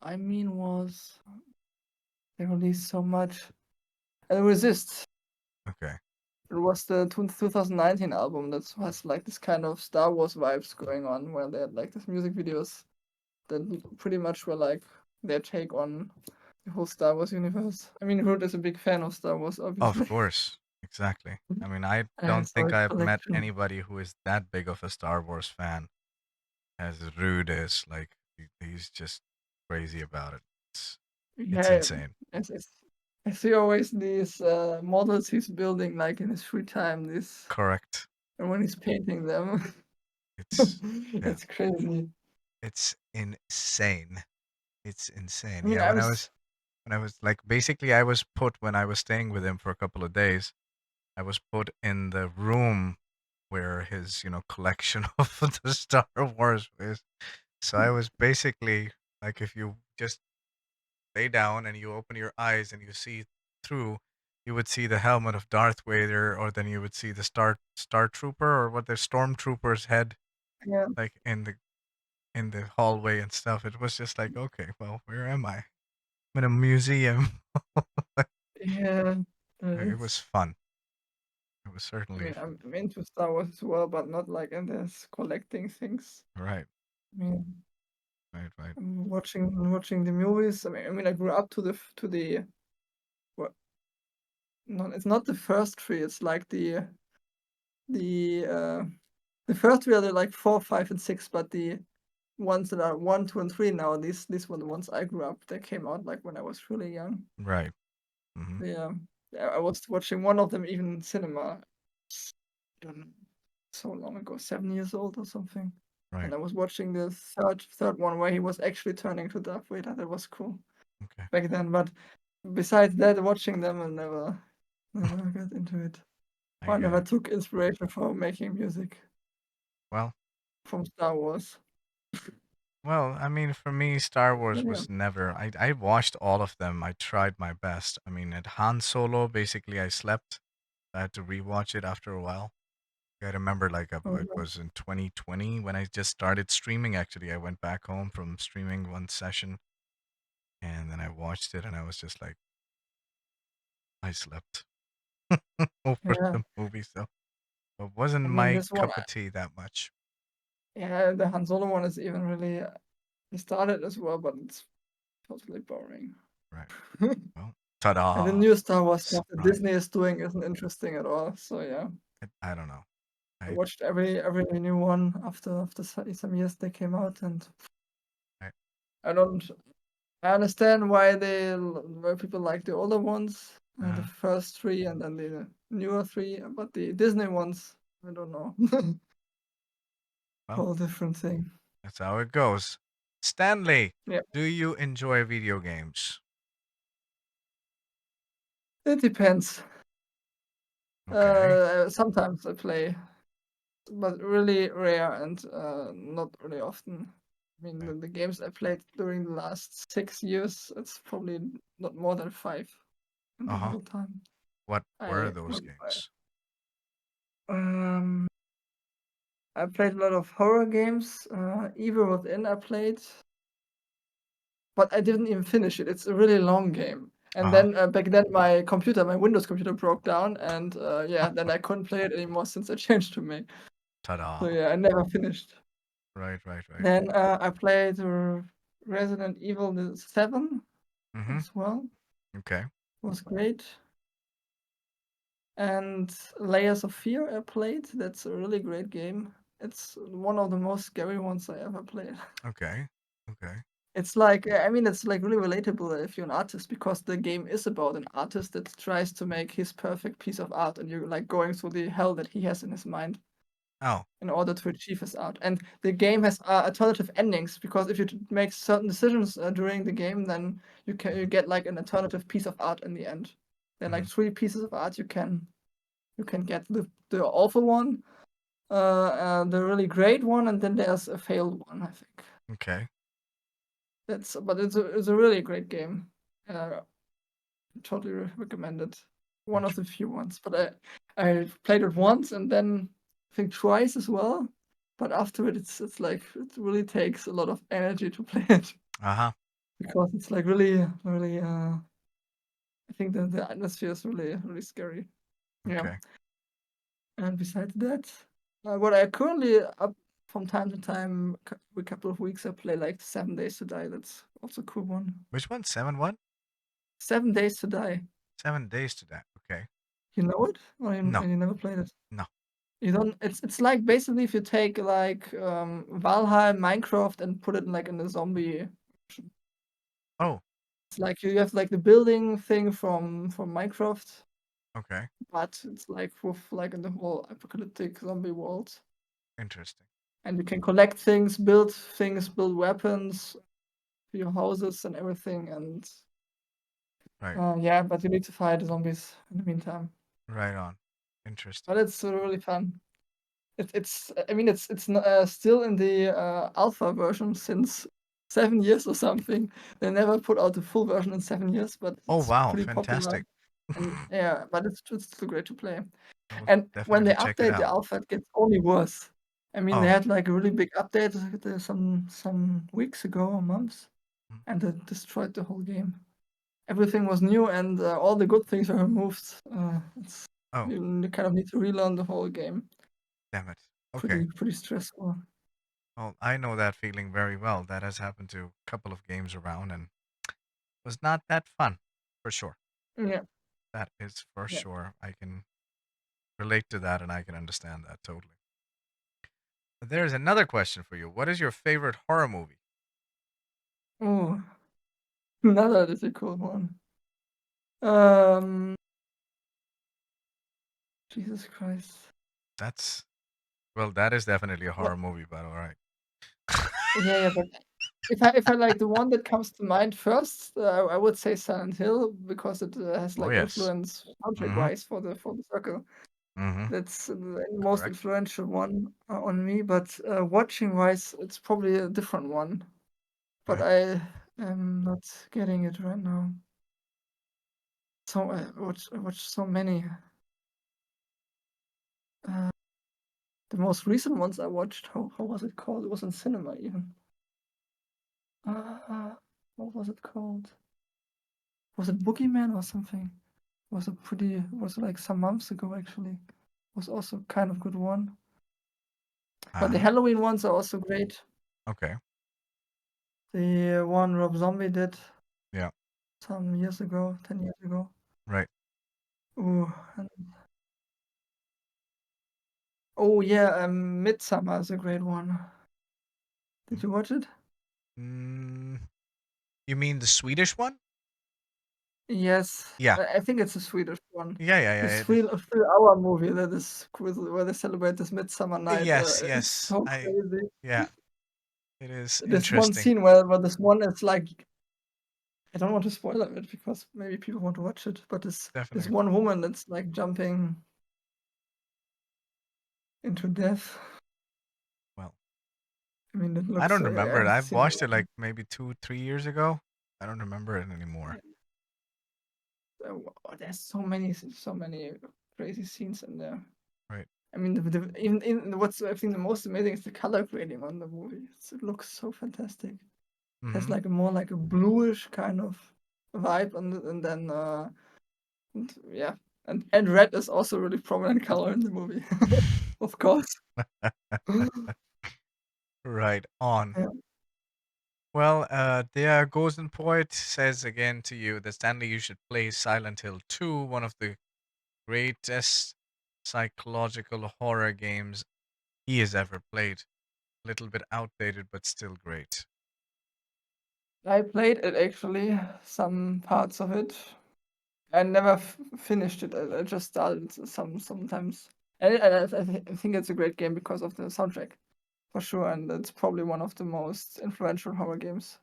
I mean was they released so much. Resist. Okay. It was the 2019 album that has like this kind of Star Wars vibes going on, where they had like these music videos that pretty much were like their take on the whole Star Wars universe. I mean, Root is a big fan of Star Wars, Of obviously. course. Exactly. I mean, I And don't so think his I've met collection. anybody who is that big of a Star Wars fan as Rude is. Like he's just crazy about it. It's Yeah, insane. as I see always these models he's building like in his free time. This Correct. and when he's painting them, It's yeah. it's crazy. It's insane. It's insane. I mean, Yeah, I was when I was like basically I was put when I was staying with him for a couple of days, I was put in the room where his, collection of the Star Wars is. So I was basically like if you just lay down and you open your eyes and you see through, you would see the helmet of Darth Vader, or then you would see the Star Trooper or what the Stormtrooper's head yeah, like in the hallway and stuff. It was just like, okay, well, where am I? I'm in a museum. yeah. It was It's fun. It was I certainly mean, I'm into Star Wars as well, but not like in this collecting things. right, I mean, right, right, I'm watching the movies. I grew up to the well, no, it's not the first three. It's like the uh the first three are the like 4, 5, and 6, but the ones that are 1, 2, and 3 now. These were the ones I grew up. They came out like when I was really young. right. Hmm. Yeah, I was watching one of them even in cinema. I don't know, so long ago, 7 years old or something. Right. And I was watching the third one where he was actually turning to Darth Vader. That was cool Okay. back then. But besides that, watching them, I never got into it. I Or get never it. took inspiration for making music Well, from Star Wars. well, I mean, for me, Star But Wars yeah. was never. I watched all of them. I tried my best. I mean, at Han Solo, basically, I slept. I had to rewatch it after a while. I remember, like, it Oh, was in 2020 when I just started streaming. Actually, I went back home from streaming one session, and then I watched it, and I was just like, I slept over yeah. the movie. So it wasn't I mean, my this one, cup of tea that much. yeah, the Han Solo one is even really. I started as well, but it's totally boring. Right. And Well, the ta-da! new Star Wars stuff that Surprise. Disney is doing isn't interesting at all. So yeah, I don't know. I I, watched every new one after some years they came out, and I I don't. I understand why people like the older ones, the uh, first three, and then the newer three, but the Disney ones, I don't know. well, Whole different thing. that's how it goes. Stanley, Yeah, do you enjoy video games? it depends. Okay. Sometimes I play, but really rare and not really often. I mean, Okay. the games I played during the last 6 years, it's probably not more than five in the Uh-huh. whole time. What were I those games? um I played a lot of horror games. Evil Within I played, but I didn't even finish it. It's a really long game. And Uh-huh. then back then my Windows computer broke down, and yeah, then I couldn't play it anymore since I changed to Mac. So Ta-da. yeah, I never finished. Right, right, right. Then I played Resident Evil 7 Mm-hmm. as well. Okay. It was great. And Layers of Fear I played. That's a really great game. It's one of the most scary ones I ever played. Okay. Okay. It's like, I mean, it's like really relatable if you're an artist because the game is about an artist that tries to make his perfect piece of art, and you're like going through the hell that he has in his mind Oh. in order to achieve his art. And the game has alternative endings because if you make certain decisions during the game, then you Mm-hmm. get like an alternative piece of art in the end. There are Mm-hmm. like three pieces of art you can get the awful one, the really great one, and then there's a failed one, I think. Okay. But it's a really great game. Uh, totally recommend it. One of Inter- the few ones, but I played it once and then I think twice as well. But after it's like it really takes a lot of energy to play it uh-huh. because it's like really. I think the atmosphere is really scary. Yeah. Okay. And besides that, what I currently up from time to time, a couple of weeks, I play like 7 Days to Die. That's also a cool one. Which one? Seven what? 7 Days to Die. 7 days to that. Okay. You know it, or No. you never played it? No. You don't. It's like basically if you take like Valheim, Minecraft, and put it like in a zombie. Oh, It's like you have like the building thing from Minecraft, okay. but it's like with like in the whole apocalyptic zombie world. Interesting. And you can collect things, build weapons for your houses and everything. And Right. yeah, but you need to fight the zombies in the meantime. Right on. Interesting. But it's really fun. I mean still in the alpha version since 7 years or something. They never put out the full version in 7 years, but Oh, it's wow. pretty popular. Fantastic. And yeah, but it's still great to play. I will And when definitely they check it update the out. alpha, it gets only worse. I mean, they Oh. had like a really big update some weeks ago or months, mm, and it destroyed the whole game. Everything was new, and all the good things were removed. It's Oh, you kind of need to relearn the whole game. damn it. Okay. Pretty stressful. Well, I know that feeling very well. That has happened to a couple of games around and was not that fun, for sure. Yeah, That is for yeah. sure. I can relate to that and I can understand that totally. But there's another question for you. What is your favorite horror movie? Oh, another difficult one. Um, Jesus Christ. Well, that is definitely a What? horror movie, but all right. Yeah, yeah, but if I like the one that comes to mind first, I would say Silent Hill because it has Oh like yes. influence soundtrack Mm-hmm. wise for the circle. Mm-hmm. That's the most Correct. influential one on me. But watching wise, it's probably a different one. But Okay. I am not getting it right now. So I watched so many. Uh, the most recent ones I watched, how was it called? It was in cinema even. Uh, what was it called? Was it Boogeyman or something? Was like some months ago actually. Was also kind of good one. But the Uh-huh. Halloween ones are also great. Okay. The one Rob Zombie did Yeah. some years ago, 10 years ago. Right. Ooh, and oh yeah, Midsummer is a great one. Did you watch it? Mm, you mean the Swedish one? Yes, Yeah. I think it's a Swedish one. Yeah. Yeah. This Yeah. It is. 3-hour movie that is where they celebrate this Midsummer Night. Yes. It's Yes. so crazy. Yeah. It is This one interesting. scene where this one is like I don't want to spoil it because maybe people want to watch it, but this Definitely. one woman that's like jumping into death. Well, I mean, it I looks don't so. I remember it. haven't I've seen it. watched it like maybe 2, 3 years ago. I don't remember it anymore. There's so many crazy scenes in there. Right. I mean, even in what's I think the most amazing is the color grading on the movie. It looks so fantastic. It has Mm-hmm. like a more like a bluish kind of vibe, and then yeah, and red is also a really prominent color in the movie, of course. Right on. Yeah. Well, the Golden Poet says again to you that Stanley, you should play Silent Hill 2, one of the greatest psychological horror games he has ever played. A little bit outdated, but still great. I played it actually, some parts of it. I never finished it. I just started sometimes. I think it's a great game because of the soundtrack, for sure, and it's probably one of the most influential horror games.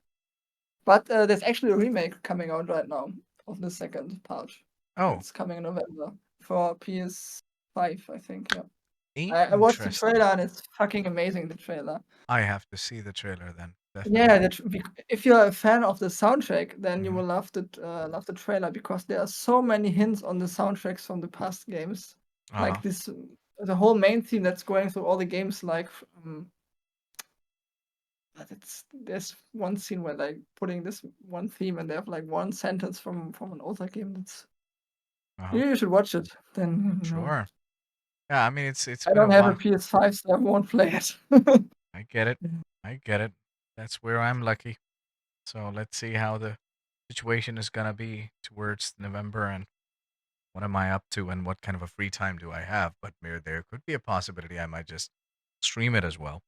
But there's actually a remake coming out right now of the second part. Oh, It's coming in November for PS5, I think. Yeah, I watched the interesting. trailer and it's fucking amazing. The trailer. I have to see the trailer then, Yeah, definitely. if you're a fan of the soundtrack, then you Hmm. will love the trailer because there are so many hints on the soundtracks from the past games. Uh-huh. Like this, the whole main theme that's going through all the games. Like, but there's one scene where like putting this one theme and they have like one sentence from an older game. That's Uh-huh. you should watch it. Then you know. Sure. Yeah, I mean it's I been a don't have a while. PS5, so I won't play it. I get it. Yeah. I get it. That's where I'm lucky. So let's see how the situation is gonna be towards November and what am I up to and what kind of a free time do I have. But there could be a possibility I might just stream it as well.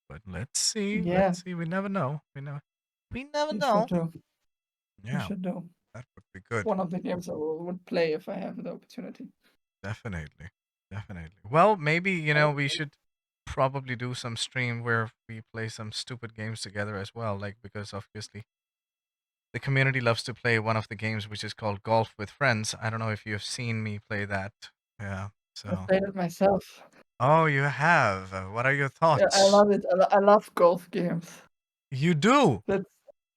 But let's see. Yeah, Let's see. We never know. We never you should know. do. You Yeah, should do. that would be It's good. one of the games I would play if I have the opportunity. Definitely. Definitely. Well, maybe, I would we should probably do some stream where we play some stupid games together as well. Like, because obviously the community loves to play one of the games which is called Golf with Friends. I don't know if you've seen me play that. Yeah. have So, played it myself. oh, you have. What are your Yeah, I thoughts? love it. I love golf games. You do. That's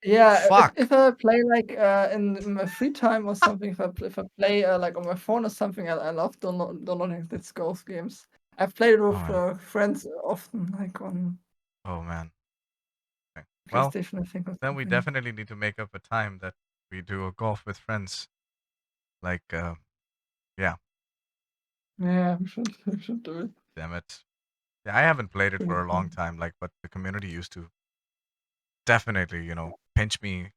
yeah. If Fuck. I play like in my free time or something, if I play like on my phone or something, I love downloading these golf games. I've played it Oh with man. friends often, like on Oh man. Okay. Well, PlayStation, I think, or then we something. definitely need to make up a time that we do a golf with friends. Like, yeah. Yeah, we should do it. Damn it. Yeah, I haven't played it Pretty for a long fun. time. Like, but the community used to definitely, pinch me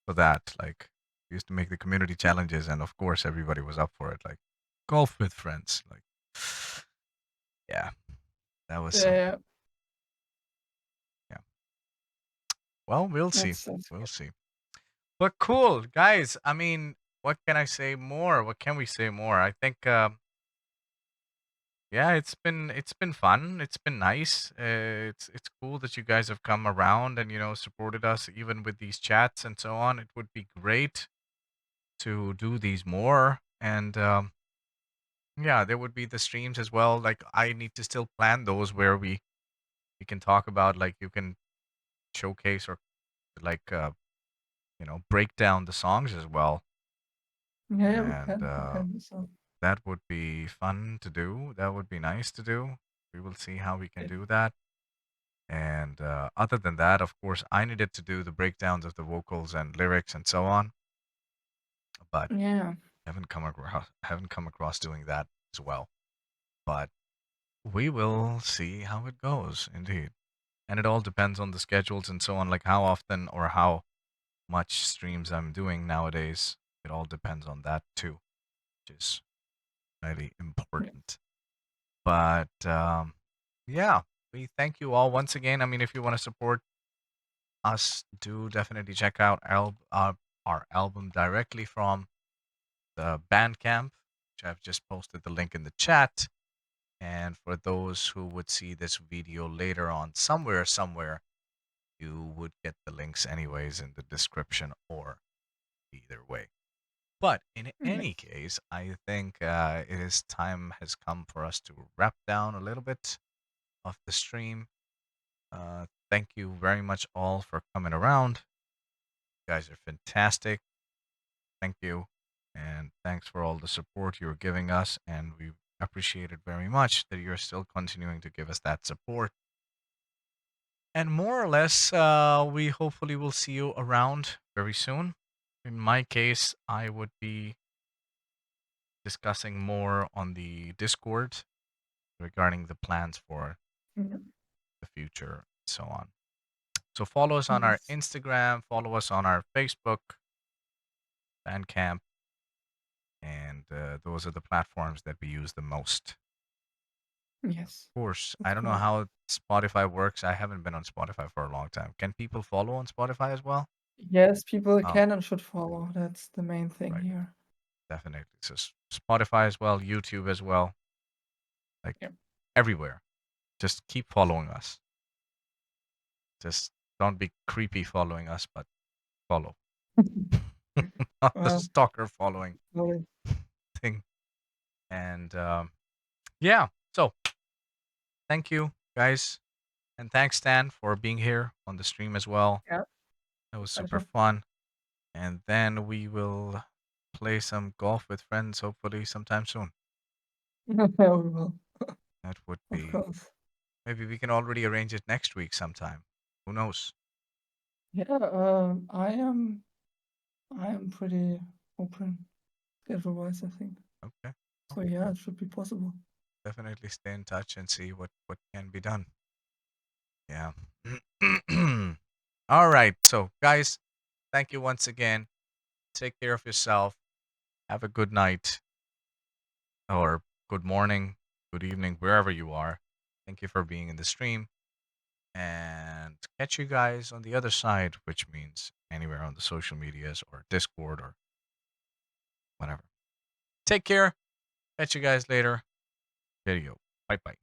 for that. Like, we used to make the community challenges, and of course, everybody was up for it. Like, golf with friends. Like, yeah, that was Yeah, something. yeah. Yeah. Well, we'll see. That's We'll see. But cool, guys. I mean, what can I say more? What can we say more? I think Yeah, it's been fun. It's been nice. It's cool that you guys have come around and supported us even with these chats and so on. It would be great to do these more. And yeah, there would be the streams as well. Like I need to still plan those where we can talk about, like you can showcase or like break down the songs as well. Yeah, yeah, we And can. We can do so. that would be fun to do. That would be nice to do. We will see how we can Yeah, do that. And other than that, of course, I needed to do the breakdowns of the vocals and lyrics and so on, but yeah, haven't come across doing that as well. But we will see how it goes, indeed. And it all depends on the schedules and so on, like how often or how much streams I'm doing nowadays. It all depends on that too, which is really yeah, important. But yeah, we thank you all once again. I mean, if you want to support us, do definitely check out our album directly from the Bandcamp, which I've just posted the link in the chat. And for those who would see this video later on, somewhere, you would get the links anyways in the description or either way. But in any yes. case, I think it is time has come for us to wrap down a little bit of the stream. Thank you very much all for coming around. You guys are fantastic. Thank you. And thanks for all the support you're giving us. And we appreciate it very much that you're still continuing to give us that support. And more or less, we hopefully will see you around very soon. In my case, I would be discussing more on the Discord regarding the plans for Yeah, the future and so on. So follow us on our yes. Instagram, follow us on our Facebook, Bandcamp, and those are the platforms that we use the most. Yes, Of course, I of don't know course. how Spotify works. I haven't been on Spotify for a long time. Can people follow on Spotify as well? Yes, people Oh, can and should follow. That's the main thing right. here. Definitely. So Spotify as well, YouTube as well, like Yeah. everywhere. Just keep following us. Just don't be creepy following us, but follow. Not the Well, stalker following sorry. thing. And yeah, so thank you guys. And thanks, Stan, for being here on the stream as well. Yeah, That was super pleasure. fun. And then we will play some golf with friends, hopefully sometime soon. Yeah, we will, That would of be, course. maybe we can already arrange it next week sometime. Who knows? Yeah, I am pretty open schedule-wise, I think. Okay. So yeah, Okay. it should be possible. Definitely stay in touch and see what can be done. Yeah. All right. So, guys, thank you once again. Take care of yourself. Have a good night or good morning, good evening, wherever you are. Thank you for being in the stream. And catch you guys on the other side, which means anywhere on the social medias or Discord or whatever. Take care. Catch you guys later. Video. Bye bye.